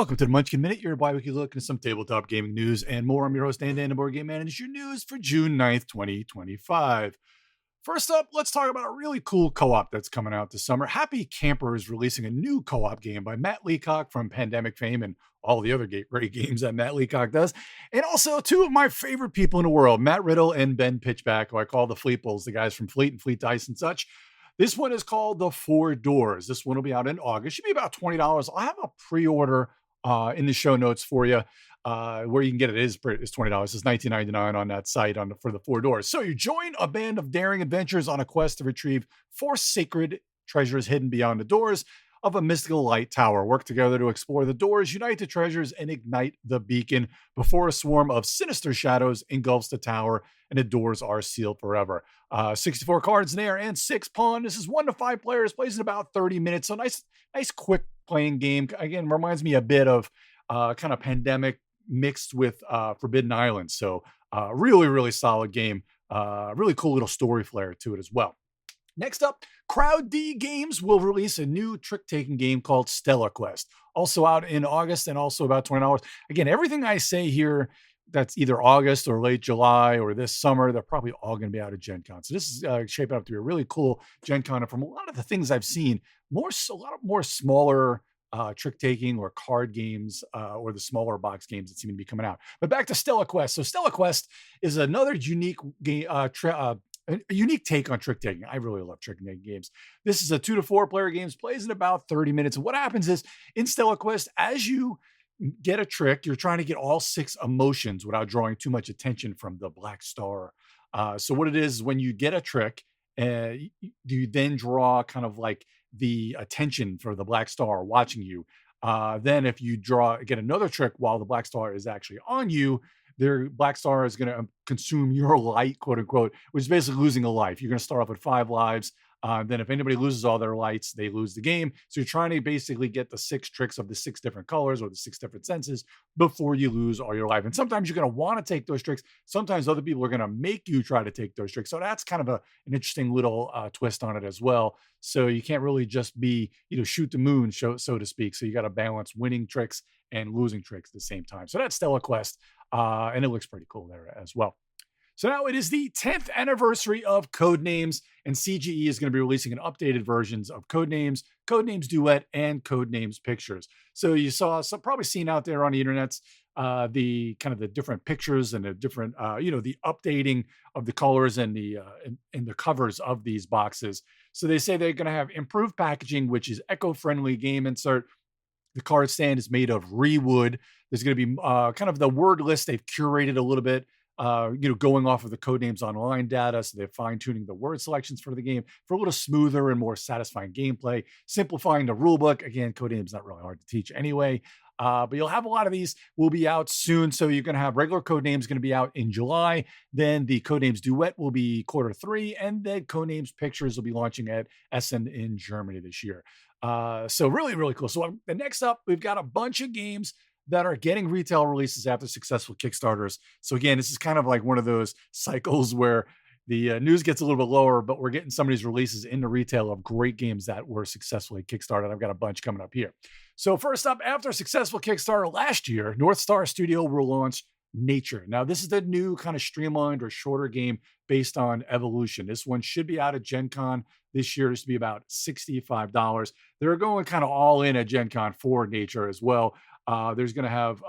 Welcome to the Munchkin Minute, your bi-weekly look into some tabletop gaming news and more. I'm your host, Dan the Board Game Man, and it's your news for June 9th, 2025. First up, let's talk about a really cool co-op that's coming out this summer. Happy Camper is releasing a new co-op game by Matt Leacock from Pandemic fame and all the other great games that Matt Leacock does. And also two of my favorite people in the world, Matt Riddle and Ben Pitchback, who I call the Fleetbles, the guys from Fleet and Fleet Dice and such. This one is called The Four Doors. This one will be out in August. Should be about $20. I'll have a pre-order in the show notes for you. Where you can get it is $20. It's $19.99 on that site for the Four Doors. So you join a band of daring adventurers on a quest to retrieve four sacred treasures hidden beyond the doors of a mystical light tower. Work together to explore the doors, unite the treasures, and ignite the beacon before a swarm of sinister shadows engulfs the tower and the doors are sealed forever. 64 cards in there and 6 pawn. This is 1 to 5 players, plays in about 30 minutes. So nice quick playing game. Again, reminds me a bit of kind of Pandemic mixed with Forbidden Islands. So really solid game. Really cool little story flair to it as well. Next up, Crowd D Games will release a new trick-taking game called Stella Quest. Also out in August and also about $20. Again, everything I say here that's either August or late July or this summer, they're probably all going to be out at Gen Con. So this is shaping up to be a really cool Gen Con. And from a lot of the things I've seen, a lot of more smaller trick taking or card games or the smaller box games that seem to be coming out. But back to Stella Quest. So Stella Quest is another unique game, a unique take on trick taking. I really love trick taking games. This is a 2 to 4 player game, plays in about 30 minutes. And what happens is in Stella Quest, as you get a trick, you're trying to get all 6 emotions without drawing too much attention from the black star. So what it is when you get a trick, you then draw kind of like the attention for the black star watching you. Then if you get another trick while the black star is actually on you, their black star is going to consume your light, quote unquote, which is basically losing a life. You're going to start off with 5 lives. Then if anybody loses all their lights, they lose the game. So you're trying to basically get the 6 tricks of the 6 different colors or the 6 different senses before you lose all your life. And sometimes you're going to want to take those tricks. Sometimes other people are going to make you try to take those tricks. So that's kind of an interesting little twist on it as well. So you can't really just be, shoot the moon, so to speak. So you got to balance winning tricks and losing tricks at the same time. So that's Stella Quest. And it looks pretty cool there as well. So now it is the 10th anniversary of Codenames, and CGE is going to be releasing an updated versions of Codenames, Codenames Duet, and Codenames Pictures. So you saw probably seen out there on the internet the kind of the different pictures and the different, the updating of the colors and the covers of these boxes. So they say they're going to have improved packaging, which is eco-friendly game insert. The card stand is made of rewood. There's going to be kind of the word list. They've curated a little bit. Going off of the Codenames Online data. So they're fine-tuning the word selections for the game for a little smoother and more satisfying gameplay, simplifying the rulebook. Again, Codenames not really hard to teach anyway. But you'll have a lot of these will be out soon. So you're going to have regular Codenames going to be out in July. Then the Codenames Duet will be Q3. And then Codenames Pictures will be launching at Essen in Germany this year. So really cool. So the next up, we've got a bunch of games that are getting retail releases after successful Kickstarters. So again, this is kind of like one of those cycles where the news gets a little bit lower, but we're getting some of these releases into retail of great games that were successfully Kickstarted. I've got a bunch coming up here. So first up, after a successful Kickstarter last year, North Star Studio will launch Nature. Now, this is the new kind of streamlined or shorter game based on Evolution. This one should be out at Gen Con this year. This will be about $65. They're going kind of all in at Gen Con for Nature as well. There's going to have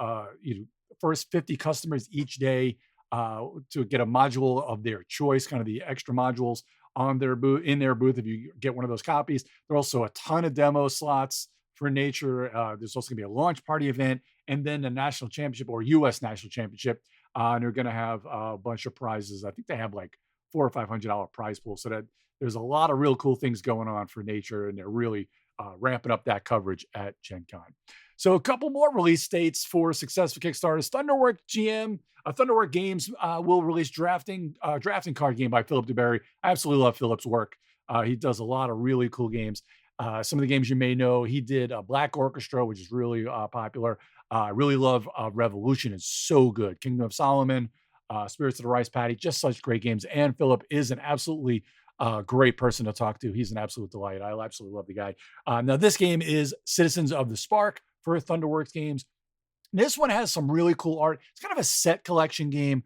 first 50 customers each day to get a module of their choice, kind of the extra modules on their booth if you get one of those copies. There are also a ton of demo slots for Nature. There's also going to be a launch party event and then the national championship or U.S. national championship. And they're going to have a bunch of prizes. I think they have like $400 or $500 prize pool. So that there's a lot of real cool things going on for Nature, and they're really ramping up that coverage at Gen Con. So a couple more release dates for successful Kickstarters. Thunderworks Games will release drafting card game by Phillip Dubary. I absolutely love Phillip's work. He does a lot of really cool games. Some of the games you may know, he did Black Orchestra, which is really popular. I really love Revolution. It's so good. Kingdom of Solomon, Spirits of the Rice Paddy, just such great games. And Phillip is an absolutely great person to talk to. He's an absolute delight. I absolutely love the guy. Now, this game is Citizens of the Spark for Thunderworks Games. This one has some really cool art. It's kind of a set collection game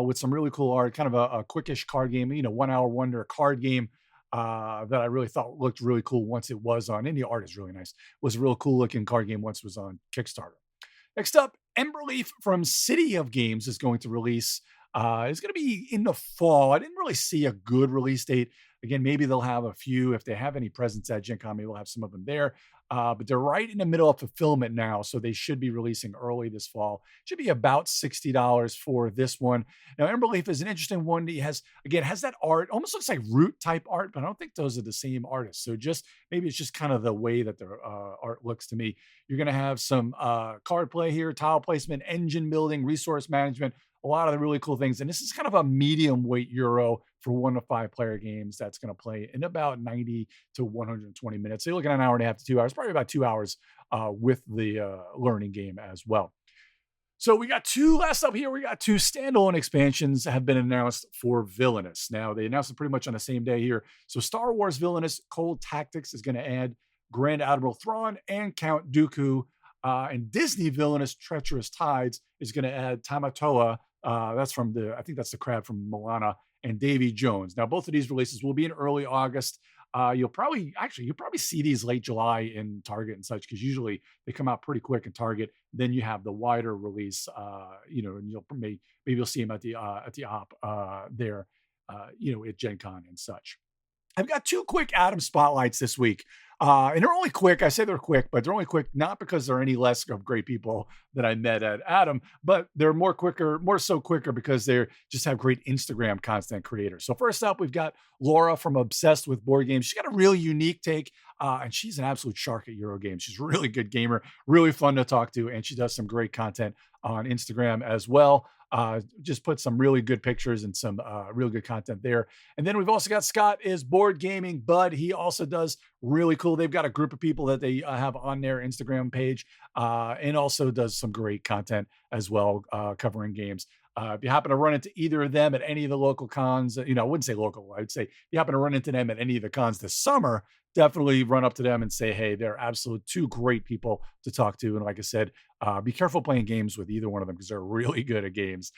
with some really cool art, kind of a quickish card game, 1 hour wonder card game that I really thought looked really cool once it was on. And the art is really nice. It was a real cool looking card game once it was on Kickstarter. Next up, Emberleaf from City of Games is going to release. It's going to be in the fall. I didn't really see a good release date. Again, maybe they'll have a few. If they have any presents at Gen Con, maybe we'll have some of them there. But they're right in the middle of fulfillment now, so they should be releasing early this fall. Should be about $60 for this one. Now, Emberleaf is an interesting one. He has that art, almost looks like root type art, but I don't think those are the same artists. So maybe it's just kind of the way that their art looks to me. You're going to have some card play here, tile placement, engine building, resource management, a lot of the really cool things. And this is kind of a medium weight Euro for 1 to 5 player games that's going to play in about 90 to 120 minutes. So you're looking at an hour and a half to 2 hours, probably about 2 hours with the learning game as well. So we got last up here, we got 2 standalone expansions have been announced for Villainous. Now, they announced them pretty much on the same day here. So Star Wars Villainous Cold Tactics is going to add Grand Admiral Thrawn and Count Dooku. And Disney Villainous Treacherous Tides is going to add Tamatoa. That's I think that's the crab from Moana, and Davy Jones. Now, both of these releases will be in early August. You'll probably see these late July in Target and such, because usually they come out pretty quick in Target. Then you have the wider release, and maybe you'll see them at the op there, at Gen Con and such. I've got 2 quick Adam spotlights this week. And they're only quick. I say they're quick, but they're only quick not because they're any less of great people that I met at Adam, but they're more so quicker because they just have great Instagram content creators. So first up, we've got Laura from Obsessed with Board Games. She's got a really unique take, and she's an absolute shark at Euro games. She's a really good gamer, really fun to talk to, and she does some great content on Instagram as well. Just put some really good pictures and some real good content there. And then we've also got Scott is Board Gaming Bud. He also does really cool. They've got a group of people that they have on their Instagram page, and also does some great content as well, covering games. If you happen to run into either of them at any of the local cons, I wouldn't say local, I'd say if you happen to run into them at any of the cons this summer, definitely run up to them and say, hey, they're absolute 2 great people to talk to. And like I said, be careful playing games with either one of them because they're really good at games.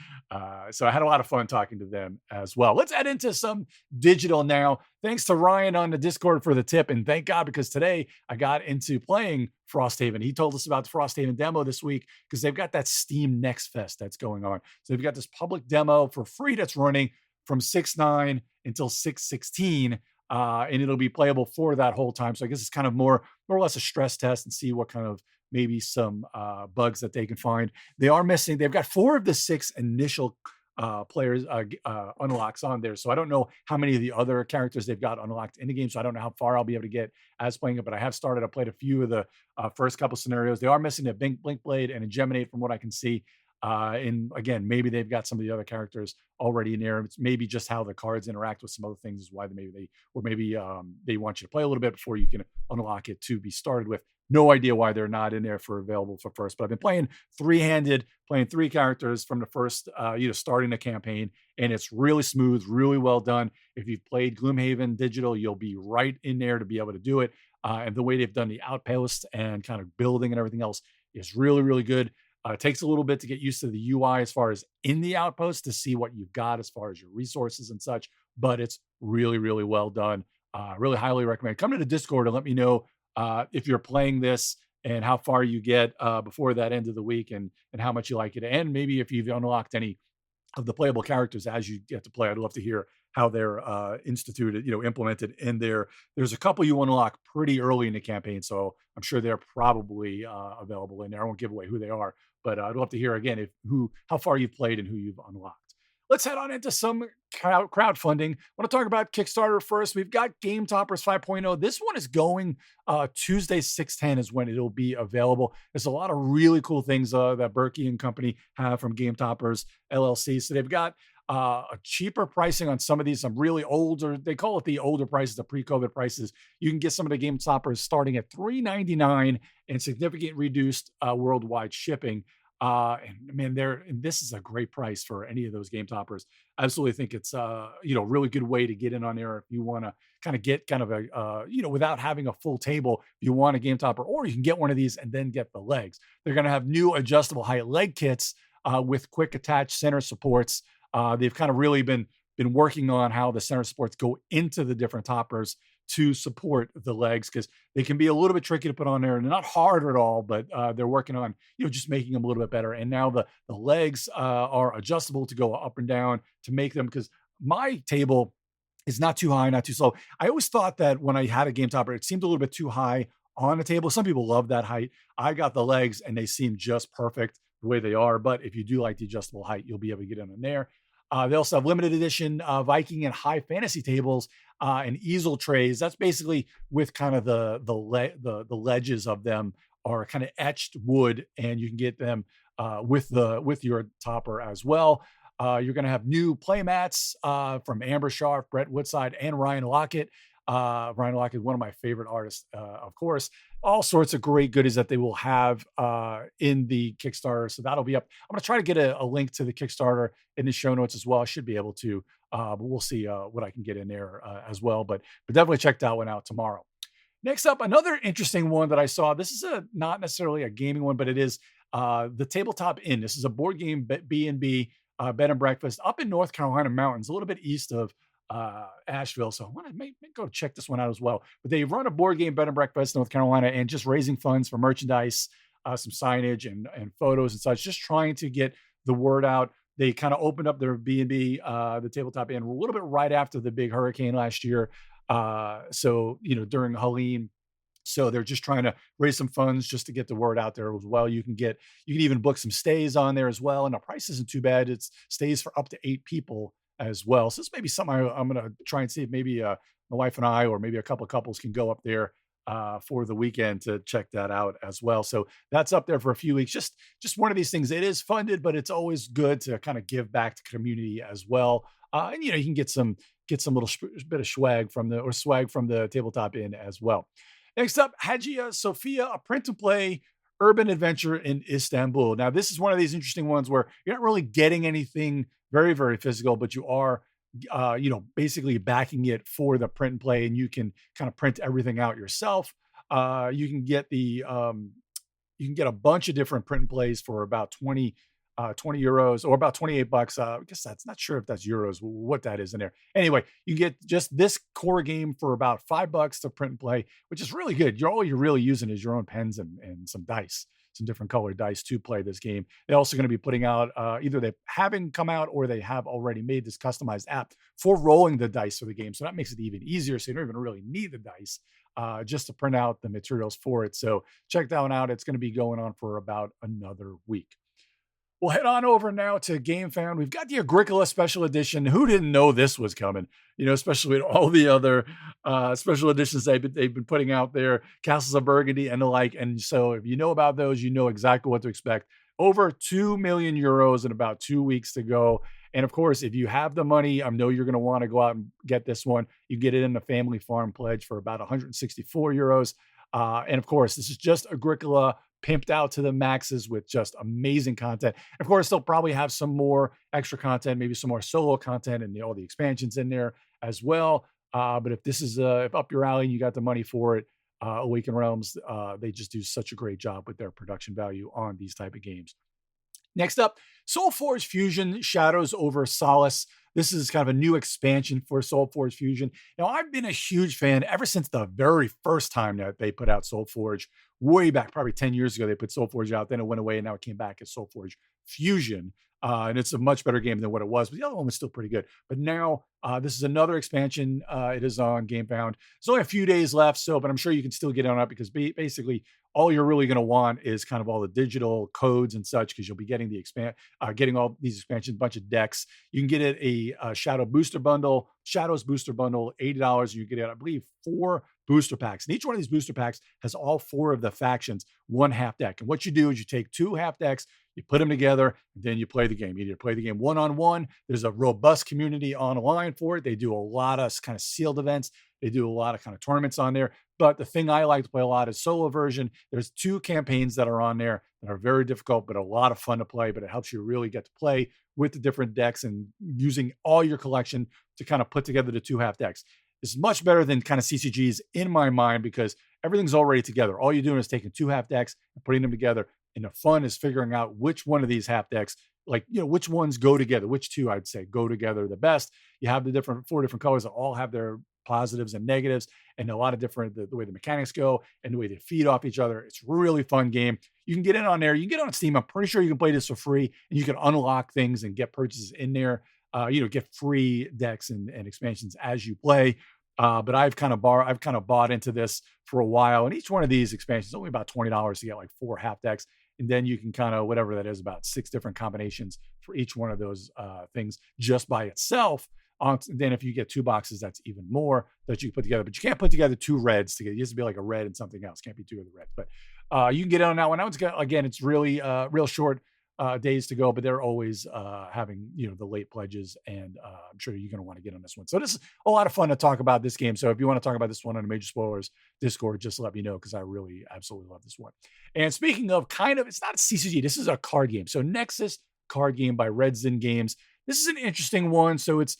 So I had a lot of fun talking to them as well. Let's head into some digital now. Thanks to Ryan on the Discord for the tip. And thank God, because today I got into playing Frosthaven. He told us about the Frosthaven demo this week because they've got that Steam Next Fest that's going on. So they've got this public demo for free that's running from 6/9 until 6/16. And it'll be playable for that whole time. So I guess it's kind of more or less a stress test and see what kind of maybe some bugs that they can find. They've got 4 of the 6 initial players unlocks on there. So I don't know how many of the other characters they've got unlocked in the game. So I don't know how far I'll be able to get as playing it, but I have started. I played a few of the first couple scenarios. They are missing a Blink Blade and a Geminate from what I can see. And again, maybe they've got some of the other characters already in there. It's maybe just how the cards interact with some other things is why they want you to play a little bit before you can unlock it to be started with. No idea why they're not in there available for first, but I've been playing 3-handed, playing 3 characters from the first, starting the campaign, and it's really smooth, really well done. If you've played Gloomhaven Digital, you'll be right in there to be able to do it. And the way they've done the outposts and kind of building and everything else is really, really good. It takes a little bit to get used to the UI as far as in the outpost to see what you've got as far as your resources and such, but it's really, really well done. Really highly recommend. Come to the Discord and let me know if you're playing this and how far you get before that end of the week and how much you like it. And maybe if you've unlocked any of the playable characters as you get to play, I'd love to hear how they're implemented in there. There's a couple you unlock pretty early in the campaign, so I'm sure they're probably available in there. I won't give away who they are, but I'd love to hear again how far you've played and who you've unlocked. Let's head on into some crowdfunding. I want to talk about Kickstarter first. We've got Game Toppers 5.0. This one is going Tuesday, 6/10 is when it'll be available. There's a lot of really cool things that Berkey and company have from Game Toppers LLC. So they've got a cheaper pricing on some of these, some really older, they call it the older prices, the pre-COVID prices. You can get some of the Game Toppers starting at $3.99 and significant reduced worldwide shipping. And man, this is a great price for any of those game toppers. I absolutely think it's really good way to get in on there if you want to kind of get kind of a without having a full table. If you want a game topper, or you can get one of these and then get the legs. They're going to have new adjustable height leg kits with quick attach center supports. They've kind of really been working on how the center supports go into the different toppers to support the legs, because they can be a little bit tricky to put on there and they're not hard at all, but they're working on just making them a little bit better. And now the legs are adjustable to go up and down to make them, because my table is not too high, not too slow. I always thought that when I had a game topper, it seemed a little bit too high on the table. Some people love that height. I got the legs and they seem just perfect the way they are. But if you do like the adjustable height, you'll be able to get in there. They also have limited edition Viking and high fantasy tables and easel trays. That's basically with kind of the ledges of them are kind of etched wood, and you can get them with your topper as well. You're going to have new play mats from Amber Sharp, Brett Woodside, and Ryan Lockett. Ryan Lockett, one of my favorite artists, of course. All sorts of great goodies that they will have in the Kickstarter. So that'll be up. I'm going to try to get a link to the Kickstarter in the show notes as well. I should be able to, but we'll see what I can get in there as well. But definitely check that one out tomorrow. Next up, another interesting one that I saw. This is not necessarily a gaming one, but it is the Tabletop Inn. This is a board game B&B bed and breakfast up in North Carolina mountains, a little bit east of Asheville. So I want to go check this one out as well. But they run a board game bed and breakfast in North Carolina, and just raising funds for merchandise, some signage and photos and such, just trying to get the word out. They kind of opened up their B&B, the Tabletop Inn, a little bit right after the big hurricane last year. So during Helene. So they're just trying to raise some funds just to get the word out there as well. You can even book some stays on there as well. And the price isn't too bad. It's stays for up to 8 people as well. So this may be something I'm going to try and see if maybe my wife and I, or maybe a couple of couples, can go up there for the weekend to check that out as well. So that's up there for a few weeks. Just one of these things. It is funded, but it's always good to kind of give back to community as well. And you can get some little bit of swag from the Tabletop Inn as well. Next up, Hagia Sophia, a print and play urban adventure in Istanbul. Now, this is one of these interesting ones where you're not really getting anything very, very physical, but you are, basically backing it for the print and play, and you can kind of print everything out yourself. You can get a bunch of different print and plays for about 20 euros, or about 28 bucks. I guess that's not sure if that's euros, what that is in there. Anyway, you get just this core game for about $5 to print and play, which is really good. All you're really using is your own pens and some dice, some different colored dice to play this game. They're also going to be putting out, either they haven't come out or they have already made this customized app for rolling the dice for the game. So that makes it even easier. So you don't even really need the dice just to print out the materials for it. So check that one out. It's going to be going on for about another week. We'll head on over now to GameFound. We've got the Agricola Special Edition. Who didn't know this was coming? Especially with all the other special editions they've been putting out there, Castles of Burgundy and the like. And so if you know about those, you know exactly what to expect. Over 2 million euros in about 2 weeks to go. And of course, if you have the money, I know you're going to want to go out and get this one. You get it in the Family Farm Pledge for about 164 euros. And of course, this is just Agricola pimped out to the maxes with just amazing content. Of course, they'll probably have some more extra content, maybe some more solo content, and all the expansions in there as well. But if this is if up your alley and you got the money for it, Awaken Realms, they just do such a great job with their production value on these type of games. Next up, Soulforge Fusion Shadows over Solace. This is kind of a new expansion for Soulforge Fusion. Now, I've been a huge fan ever since the very first time that they put out Soulforge, way back, probably 10 years ago. They put Soulforge out, then it went away, and now it came back as Soulforge Fusion. And it's a much better game than what it was, but the other one was still pretty good. But now this is another expansion. It is on GameFound. There's only a few days left, but I'm sure you can still get on it, because basically all you're really going to want is kind of all the digital codes and such, because you'll be getting getting all these expansions, bunch of decks. You can get it a Shadows Booster Bundle, $80. You get it, I believe, 4 booster packs. And each one of these booster packs has all 4 of the factions, 1 half deck. And what you do is you take 2 half decks, you put them together, and then you play the game. You either play the game one-on-one. There's a robust community online for it. They do a lot of kind of sealed events. They do a lot of kind of tournaments on there. But the thing I like to play a lot is solo version. There's 2 campaigns that are on there that are very difficult, but a lot of fun to play. But it helps you really get to play with the different decks and using all your collection to kind of put together the 2 half decks. It's much better than kind of CCGs in my mind because everything's already together. All you're doing is taking 2 half decks and putting them together. And the fun is figuring out which one of these half decks, like, which ones go together, which 2 I'd say go together the best. You have the 4 different colors that all have their positives and negatives and a lot of different, the way the mechanics go and the way they feed off each other. It's a really fun game. You can get in on there. You can get on Steam. I'm pretty sure you can play this for free and you can unlock things and get purchases in there. Get free decks and expansions as you play. But I've kind of bought into this for a while. And each one of these expansions is only about $20 to get like 4 half decks. And then you can kind of, whatever that is, about 6 different combinations for each one of those things just by itself. Then if you get 2 boxes, that's even more that you can put together. But you can't put together 2 reds together. It used to be like a red and something else. Can't be 2 of the reds. But you can get on that one. That one's got, again, it's really real short days to go, but they're always having the late pledges, and I'm sure you're going to want to get on this one. So this is a lot of fun to talk about this game. So if you want to talk about this one on the Major Spoilers Discord, just let me know because I really absolutely love this one. And speaking of it's not a CCG, this is a card game. So Nexus card game by Red Zin Games. This is an interesting one. So it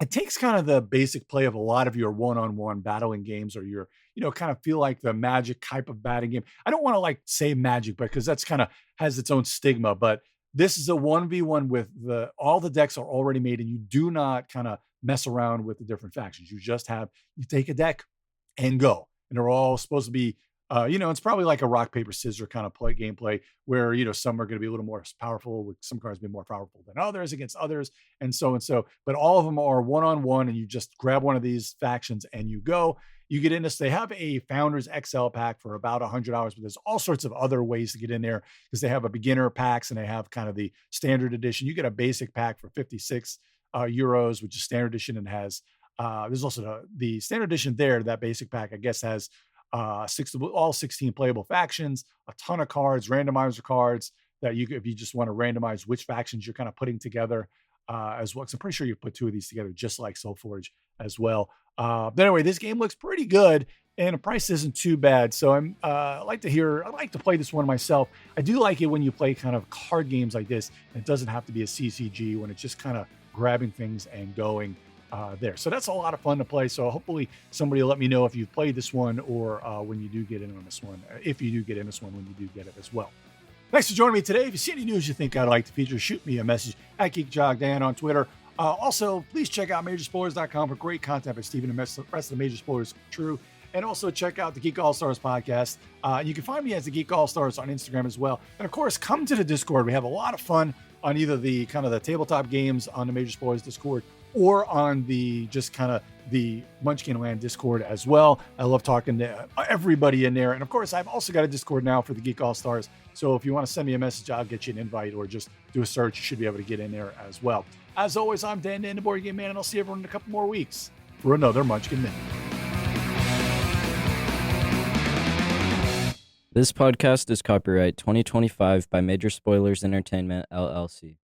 takes kind of the basic play of a lot of your one-on-one battling games, or your, kind of feel like the Magic type of batting game. I don't want to say Magic because that's kind of has its own stigma, but this is a 1v1 with all the decks are already made and you do not kind of mess around with the different factions. You take a deck and go, and they're all supposed to be, it's probably like a rock, paper, scissors kind of gameplay where, some are going to be a little more powerful, with some cards being more powerful than others against others, and so and so. But all of them are one-on-one, and you just grab one of these factions and you go. You get in this. They have a Founders XL pack for about $100, but there's all sorts of other ways to get in there because they have a beginner packs and they have kind of the standard edition. You get a basic pack for 56 euros, which is standard edition, and has there's also the standard edition there. That basic pack, I guess, has all 16 playable factions, a ton of cards, randomizer cards that if you just want to randomize which factions you're kind of putting together as well. Because I'm pretty sure you put 2 of these together, just like SoulForge as well. But anyway, this game looks pretty good and the price isn't too bad. So I like to play this one myself. I do like it when you play kind of card games like this, and it doesn't have to be a CCG, when it's just kind of grabbing things and going there. So that's a lot of fun to play. So hopefully somebody will let me know if you've played this one, or when you do get in on this one, if you do get in this one, when you do get it as well. Thanks for joining me today. If you see any news you think I'd like to feature, shoot me a message at GeekJogDan on Twitter. Also, please check out Majorspoilers.com for great content by Steven and the rest of the Major Spoilers crew. And also check out the Geek All-Stars podcast. You can find me as the Geek All-Stars on Instagram as well. And of course, come to the Discord. We have a lot of fun on either the kind of the tabletop games on the Major Spoilers Discord, or on the Munchkin Land Discord as well. I love talking to everybody in there. And of course, I've also got a Discord now for the Geek All-Stars. So if you want to send me a message, I'll get you an invite, or just do a search. You should be able to get in there as well. As always, I'm Dan, the Board Game Man, and I'll see everyone in a couple more weeks for another Munchkin Land. This podcast is copyright 2025 by Major Spoilers Entertainment, LLC.